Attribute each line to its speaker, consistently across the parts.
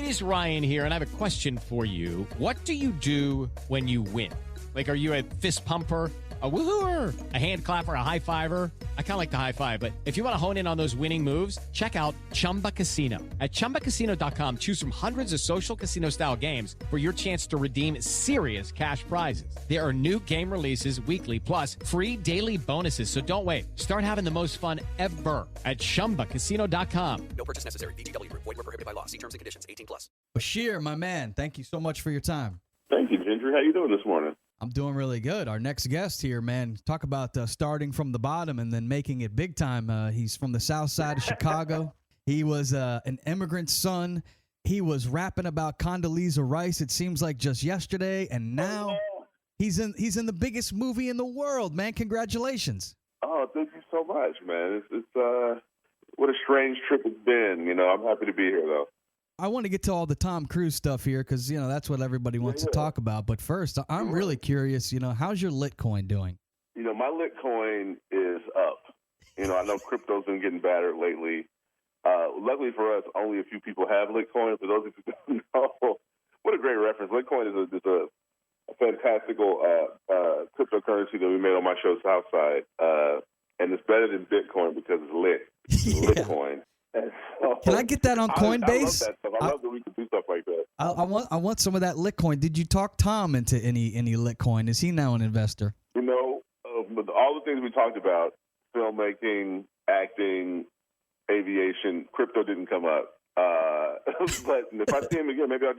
Speaker 1: It is Ryan here, and I have a question for you. What do you do when you win? Like, are you a fist pumper, a woohooer, a hand clapper, a high fiver? I kind of like the high five, but if you want to hone in on those winning moves, check out Chumba Casino. At ChumbaCasino.com, choose from hundreds of social casino-style games for your chance to redeem serious cash prizes. There are new game releases weekly, plus free daily bonuses. So don't wait. Start having the most fun ever at ChumbaCasino.com.
Speaker 2: No purchase necessary. VGW. Void where prohibited by law. See terms and conditions. 18+.
Speaker 3: Bashir, my man, thank you so much for your time.
Speaker 4: Thank you, Gentr. How you doing this morning?
Speaker 3: I'm doing really good. Our next guest here, man, talk about starting from the bottom and then making it big time. He's from the south side of Chicago. He was an immigrant son. He was rapping about Condoleezza Rice, it seems like just yesterday, and now he's in the biggest movie in the world, man. Congratulations.
Speaker 4: Oh, thank you so much, man. It's what a strange trip it's been. You know, I'm happy to be here, though.
Speaker 3: I want to get to all the Tom Cruise stuff here because, you know, that's what everybody wants to talk about. But first, I'm really curious, you know, how's your Litcoin doing?
Speaker 4: You know, my Litcoin is up. You know, I know crypto's been getting battered lately. Luckily for us, only a few people have Litcoin. For those of you who don't know, what a great reference. Litcoin is a fantastical cryptocurrency that we made on my show, Southside. And it's better than Bitcoin because it's lit.
Speaker 3: Yeah.
Speaker 4: Litcoin.
Speaker 3: Can I get that on Coinbase?
Speaker 4: I love that stuff. I love that we can do stuff like that.
Speaker 3: I want some of that Litcoin. Did you talk Tom into any Litcoin? Is he now an investor?
Speaker 4: You know, with all the things we talked about, filmmaking, acting, aviation, crypto didn't come up. But if I see him again, maybe I'll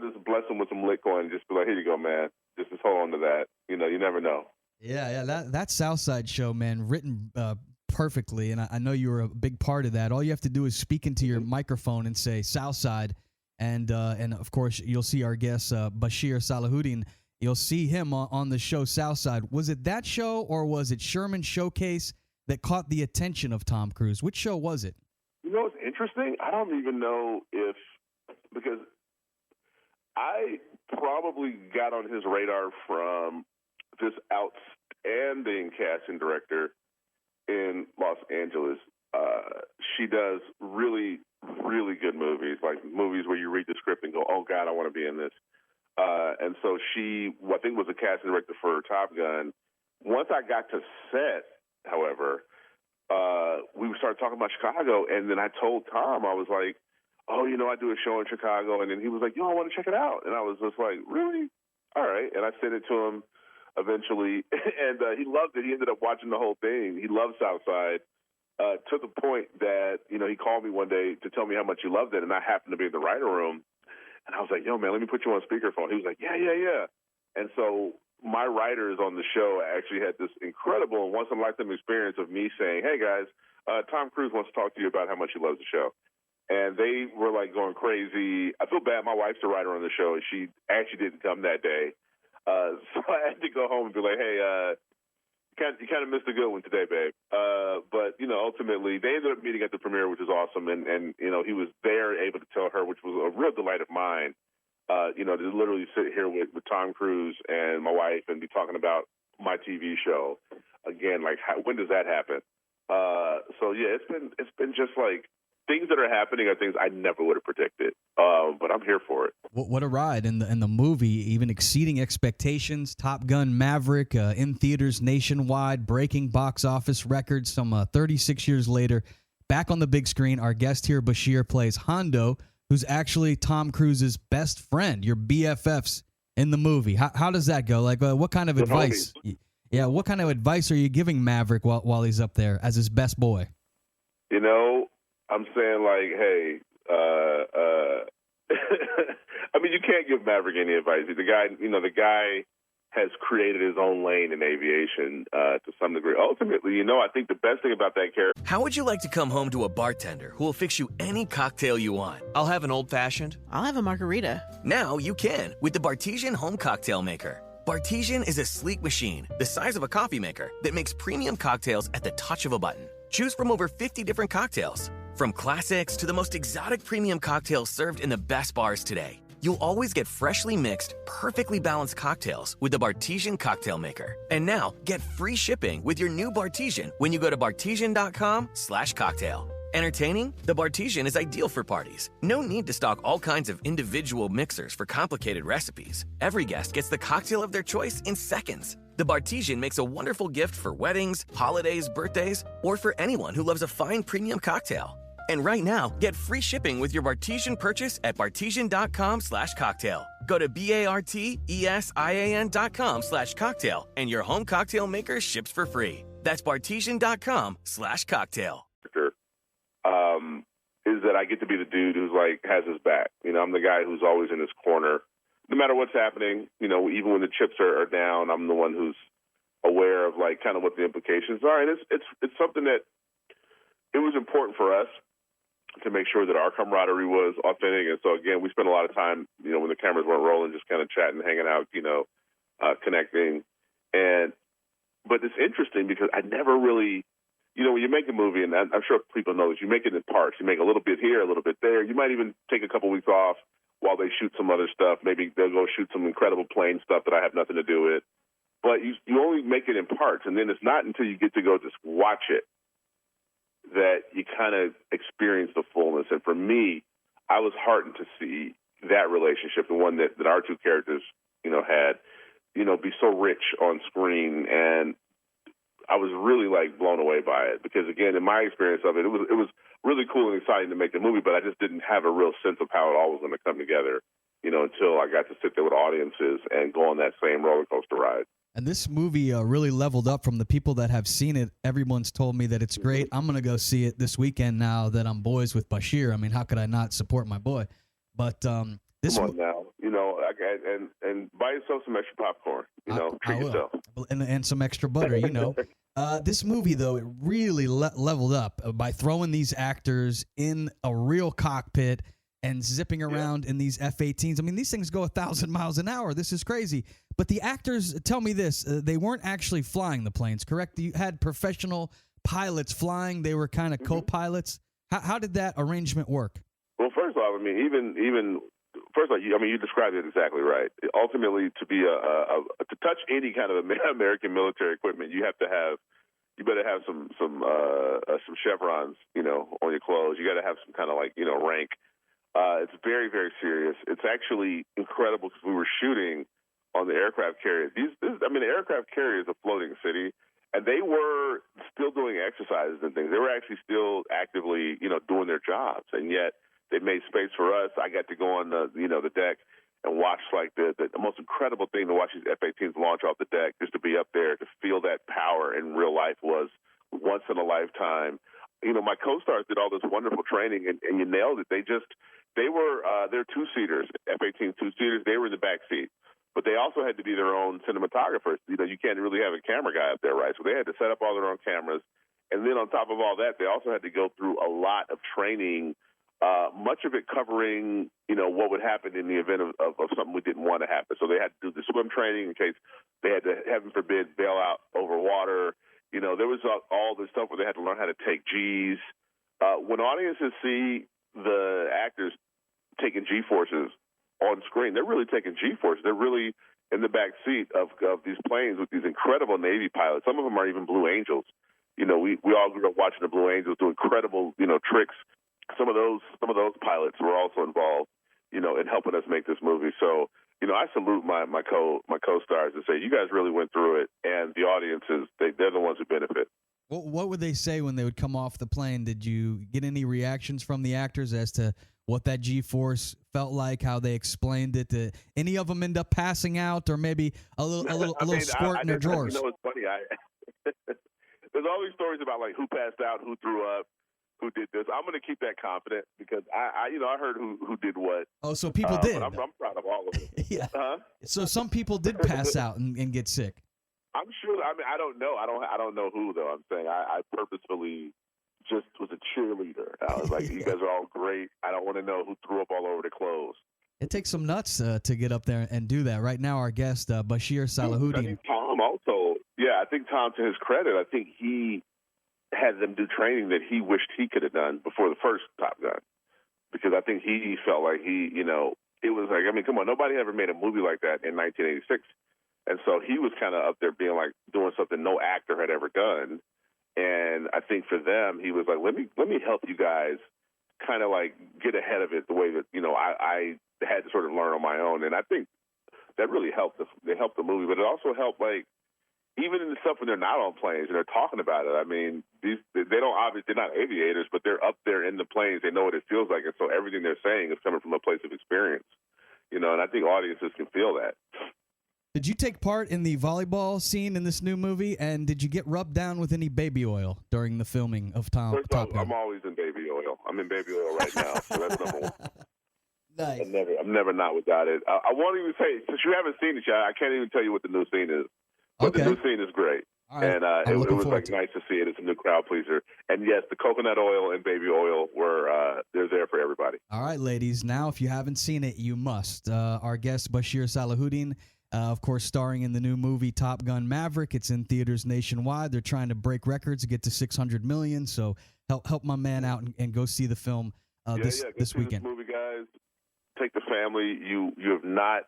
Speaker 4: just bless him with some Litcoin and just be like, here you go, man. Just hold on to that. You know, you never know.
Speaker 3: Yeah. That Southside show, man, written perfectly, and I know you were a big part of that. All you have to do is speak into your microphone and say Southside, and of course you'll see our guest Bashir Salahuddin. You'll see him on the show Southside. Was it that show or was it Sherman Showcase that caught the attention of Tom Cruise? Which show was it?
Speaker 4: You know, it's interesting. I don't even know because I probably got on his radar from this outstanding casting director in Los Angeles. She does really, really good movies, like movies where you read the script and go, oh, God, I want to be in this. And so she, I think, was a casting director for Top Gun. Once I got to set, however, we started talking about Chicago, and then I told Tom, I was like, oh, you know, I do a show in Chicago. And then he was like, yo, I want to check it out. And I was just like, really? All right. And I sent it to him eventually, and he loved it. He ended up watching the whole thing. He loves Southside, to the point that, you know, he called me one day to tell me how much he loved it, and I happened to be in the writer room, and I was like, yo, man, let me put you on speakerphone. He was like, yeah. And so my writers on the show actually had this incredible and once-in-a-lifetime experience of me saying, hey, guys, Tom Cruise wants to talk to you about how much he loves the show. And they were, like, going crazy. I feel bad. My wife's the writer on the show, and she actually didn't come that day. So I had to go home and be like, hey, you kind of missed a good one today, babe. But, you know, ultimately, they ended up meeting at the premiere, which was awesome. And you know, he was there able to tell her, which was a real delight of mine, you know, to literally sit here with Tom Cruise and my wife and be talking about my TV show. Again, like, when does that happen? So, yeah, it's been just like, things that are happening are things I never would have predicted, but I'm here for it.
Speaker 3: What a ride in the movie, even exceeding expectations. Top Gun Maverick in theaters nationwide, breaking box office records some 36 years later. Back on the big screen, our guest here, Bashir, plays Hondo, who's actually Tom Cruise's best friend, your BFFs in the movie. How does that go? Like, what kind of advice? Yeah, what kind of advice are you giving Maverick while he's up there as his best boy?
Speaker 4: You know, I'm saying, like, hey, I mean, you can't give Maverick any advice. The guy has created his own lane in aviation to some degree. Ultimately, you know, I think the best thing about that character.
Speaker 2: How would you like to come home to a bartender who will fix you any cocktail you want? I'll have an old-fashioned.
Speaker 5: I'll have a margarita.
Speaker 2: Now you can with the Bartesian Home Cocktail Maker. Bartesian is a sleek machine the size of a coffee maker that makes premium cocktails at the touch of a button. Choose from over 50 different cocktails. From classics to the most exotic premium cocktails served in the best bars today. You'll always get freshly mixed, perfectly balanced cocktails with the Bartesian Cocktail Maker. And now, get free shipping with your new Bartesian when you go to Bartesian.com/cocktail. Entertaining? The Bartesian is ideal for parties. No need to stock all kinds of individual mixers for complicated recipes. Every guest gets the cocktail of their choice in seconds. The Bartesian makes a wonderful gift for weddings, holidays, birthdays, or for anyone who loves a fine premium cocktail. And right now, get free shipping with your Bartesian purchase at Bartesian.com/cocktail. Go to BARTESIAN.com/cocktail and your home cocktail maker ships for free. That's Bartesian.com/cocktail.
Speaker 4: Is that I get to be the dude who's like has his back. You know, I'm the guy who's always in his corner. No matter what's happening, you know, even when the chips are down, I'm the one who's aware of like kind of what the implications are. And it's something that it was important for us to make sure that our camaraderie was authentic. And so again, we spent a lot of time, you know, when the cameras weren't rolling, just kind of chatting, hanging out, you know, connecting. But it's interesting because I never really, you know, when you make a movie, and I'm sure people know this, you make it in parts. You make a little bit here, a little bit there. You might even take a couple weeks off while they shoot some other stuff. Maybe they'll go shoot some incredible plane stuff that I have nothing to do with. But you only make it in parts, and then it's not until you get to go just watch it that you kind of experience the fullness. And for me, I was heartened to see that relationship, the one that our two characters, you know, had, you know, be so rich on screen. And I was really like blown away by it because, again, in my experience of it, it was really cool and exciting to make the movie, but I just didn't have a real sense of how it all was going to come together, you know, until I got to sit there with audiences and go on that same roller coaster ride.
Speaker 3: And this movie really leveled up from the people that have seen it. Everyone's told me that it's great. I'm going to go see it this weekend now that I'm boys with Bashir. I mean, how could I not support my boy? But this
Speaker 4: Come on now, you know, and buy yourself some extra popcorn, you know, treat yourself.
Speaker 3: And some extra butter, you know. This movie, though, it really leveled up by throwing these actors in a real cockpit and zipping around in these F-18s. I mean, these things go 1,000 miles an hour. This is crazy. But the actors, tell me this, they weren't actually flying the planes, correct? You had professional pilots flying. They were kind of co-pilots. How did that arrangement work?
Speaker 4: Well, first off, I mean, even first off, you described it exactly right. Ultimately, to be to touch any kind of American military equipment, you better have some chevrons, you know, on your clothes. You got to have some kind of like, you know, rank. It's very, very serious. It's actually incredible because we were shooting on the aircraft carrier. The aircraft carrier is a floating city, and they were still doing exercises and things. They were actually still actively, you know, doing their jobs, and yet they made space for us. I got to go on the deck and watch like the most incredible thing to watch these F-18s launch off the deck, just to be up there to feel that power in real life was once in a lifetime. You know, my co-stars did all this wonderful training, and you nailed it. They're two-seaters, F-18 two-seaters. They were in the back seat. But they also had to be their own cinematographers. You know, you can't really have a camera guy up there, right? So they had to set up all their own cameras. And then on top of all that, they also had to go through a lot of training, much of it covering, you know, what would happen in the event of something we didn't want to happen. So they had to do the swim training in case they had to, heaven forbid, bail out over water. You know, there was all this stuff where they had to learn how to take G's. When audiences see the actors taking G-forces on screen, they're really taking G-forces. They're really in the back seat of these planes with these incredible Navy pilots. Some of them are even Blue Angels. You know, we all grew up watching the Blue Angels do incredible, you know, tricks. Some of those pilots were also involved, you know, in helping us make this movie. So, you know, I salute my co-stars and say, you guys really went through it, and the audiences, they're the ones who benefit.
Speaker 3: What would they say when they would come off the plane? Did you get any reactions from the actors as to what that G-force felt like, how they explained it? Did any of them end up passing out, or maybe a little squirt in their drawers?
Speaker 4: You know, it's funny. There's all these stories about like who passed out, who threw up, who did this. I'm going to keep that confident because I heard who did what.
Speaker 3: Oh, so people did.
Speaker 4: I'm proud of all of it.
Speaker 3: Yeah. So some people did pass out and get sick.
Speaker 4: I'm sure. I mean, I don't know. I don't know who though. I'm saying I purposefully just was a cheerleader. I was like, you guys are all great. I don't want to know who threw up all over the clothes.
Speaker 3: It takes some nuts to get up there and do that. Right now, our guest, Bashir Salahuddin.
Speaker 4: I think Tom also, I think Tom, to his credit, I think he had them do training that he wished he could have done before the first Top Gun. Because I think he felt like it was like, I mean, come on, nobody ever made a movie like that in 1986. And so he was kind of up there being like doing something no actor had ever done. And I think for them, he was like, let me help you guys kind of like get ahead of it the way that, I had to sort of learn on my own. And I think that really helped they helped the movie, but it also helped, like, even in the stuff when they're not on planes and they're talking about it. I mean, they're not aviators, but they're up there in the planes. They know what it feels like. And so everything they're saying is coming from a place of experience, and I think audiences can feel that.
Speaker 3: Did you take part in the volleyball scene in this new movie, and did you get rubbed down with any baby oil during the filming of Top Gun?
Speaker 4: I'm always in baby oil. I'm in baby oil right now, so that's number one.
Speaker 3: Nice.
Speaker 4: I'm never not without it. I won't even say, since you haven't seen it yet, I can't even tell you what the new scene is. But the new scene is great.
Speaker 3: Right.
Speaker 4: And it was like nice to see it. It's a new crowd pleaser. And yes, the coconut oil and baby oil they're there for everybody.
Speaker 3: All right, ladies. Now, if you haven't seen it, you must. Our guest, Bashir Salahuddin, of course, starring in the new movie Top Gun Maverick. It's in theaters nationwide. They're trying to break records to get to $600 million. So help my man out and go see the film this weekend.
Speaker 4: This movie, guys. Take the family. You have not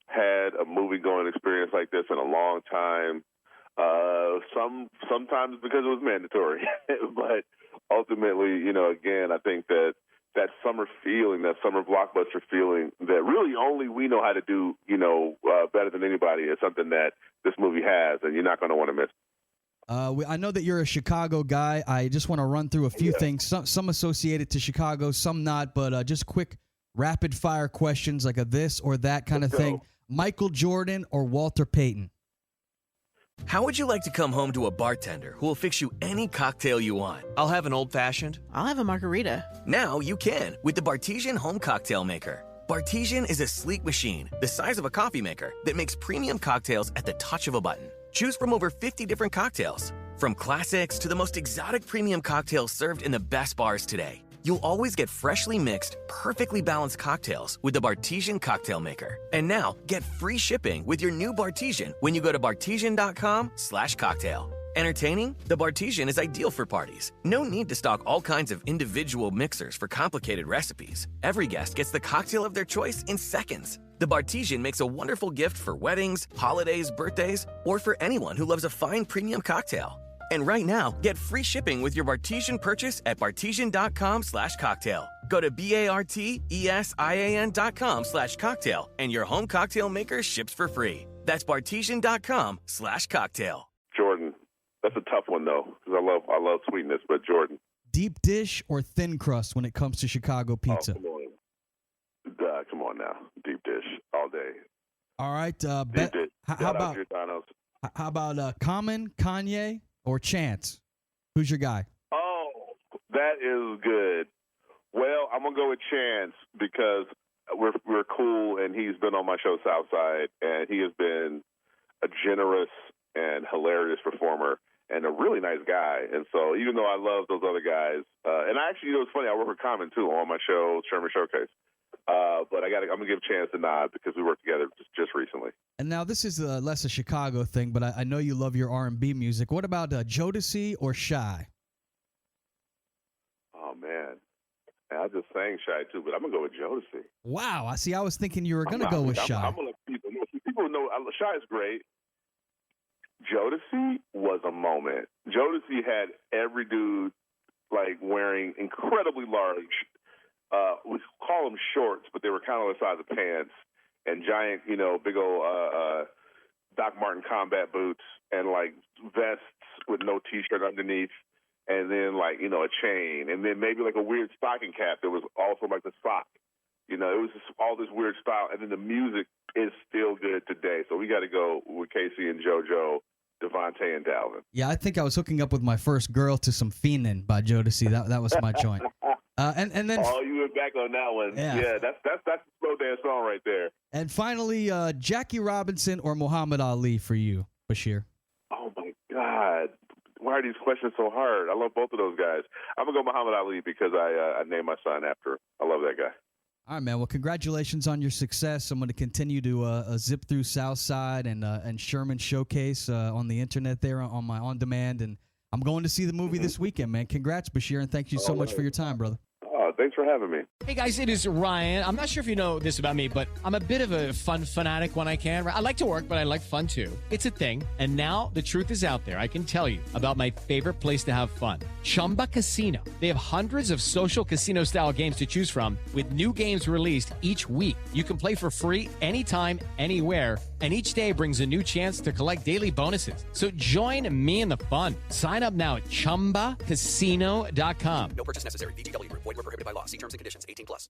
Speaker 4: had a movie-going experience like this in a long time. Sometimes because it was mandatory. But ultimately, again, I think that summer feeling, that summer blockbuster feeling that really only we know how to do, better than anybody is something that this movie has, and you're not going to want to miss.
Speaker 3: I know that you're a Chicago guy. I just want to run through a few things, some associated to Chicago, some not, but just quick rapid-fire questions like a this or that kind of thing. Michael Jordan or Walter Payton?
Speaker 2: How would you like to come home to a bartender who will fix you any cocktail you want?
Speaker 5: I'll have an old-fashioned.
Speaker 6: I'll have a margarita.
Speaker 2: Now you can with the Bartesian Home Cocktail Maker. Bartesian is a sleek machine the size of a coffee maker that makes premium cocktails at the touch of a button. Choose from over 50 different cocktails, from classics to the most exotic premium cocktails served in the best bars today. You'll always get freshly mixed, perfectly balanced cocktails with the Bartesian Cocktail Maker. And now, get free shipping with your new Bartesian when you go to bartesian.com/cocktail. Entertaining? The Bartesian is ideal for parties. No need to stock all kinds of individual mixers for complicated recipes. Every guest gets the cocktail of their choice in seconds. The Bartesian makes a wonderful gift for weddings, holidays, birthdays, or for anyone who loves a fine premium cocktail. And right now, get free shipping with your Bartesian purchase at bartesian.com/cocktail. Go to bartesian.com/cocktail, and your home cocktail maker ships for free. That's bartesian.com/cocktail.
Speaker 4: Jordan, that's a tough one though, because I love sweetness, but Jordan.
Speaker 3: Deep dish or thin crust when it comes to Chicago pizza?
Speaker 4: Oh, come on now, deep dish all day.
Speaker 3: All right,
Speaker 4: deep dish.
Speaker 3: How about Common, Kanye, or Chance? Who's your guy?
Speaker 4: Oh, that is good. Well, I'm gonna go with Chance because we're cool, and he's been on my show Southside, and he has been a generous and hilarious performer and a really nice guy. And so, even though I love those other guys, and I actually, it's funny, I work with Common too on my show, Sherman Showcase. But I'm gonna give Chance a nod because we worked together just recently.
Speaker 3: And now this is less a Chicago thing, but I know you love your R&B music. What about Jodeci or Shy?
Speaker 4: Oh man, I just sang Shy too, but I'm gonna go with Jodeci.
Speaker 3: Wow, I was thinking you were gonna go with Shy.
Speaker 4: I'm gonna let people know Shy is great. Jodeci was a moment. Jodeci had every dude like wearing incredibly large. We call them shorts, but they were kind of the size of pants, and giant, big old Doc Marten combat boots, and like vests with no T-shirt underneath, and then like a chain, and then maybe like a weird stocking cap that was also like the sock. It was just all this weird style, and then the music is still good today. So we got to go with Casey and JoJo, Devontae and Dalvin.
Speaker 3: Yeah, I think I was hooking up with my first girl to some Fiendin' by Jodeci. That was my joint. And then
Speaker 4: you went back on that one. Yeah, that's a slow dance song right there.
Speaker 3: And finally, Jackie Robinson or Muhammad Ali for you, Bashir?
Speaker 4: Oh my God, why are these questions so hard? I love both of those guys. I'm gonna go Muhammad Ali because I named my son after. I love that guy.
Speaker 3: All right, man. Well, congratulations on your success. I'm going to continue to zip through Southside and Sherman Showcase on the internet there on my on-demand, and I'm going to see the movie this weekend, man. Congrats, Bashir, and thank you so much for your time, brother.
Speaker 4: Oh, Thanks for having me.
Speaker 1: Hey, guys, it is Ryan. I'm not sure if you know this about me, but I'm a bit of a fun fanatic when I can. I like to work, but I like fun, too. It's a thing. And now the truth is out there. I can tell you about my favorite place to have fun, Chumba Casino. They have hundreds of social casino-style games to choose from with new games released each week. You can play for free anytime, anywhere, and each day brings a new chance to collect daily bonuses. So join me in the fun. Sign up now at ChumbaCasino.com.
Speaker 5: No purchase necessary. VGW Group. Void where prohibited by law. See terms and conditions. 18+.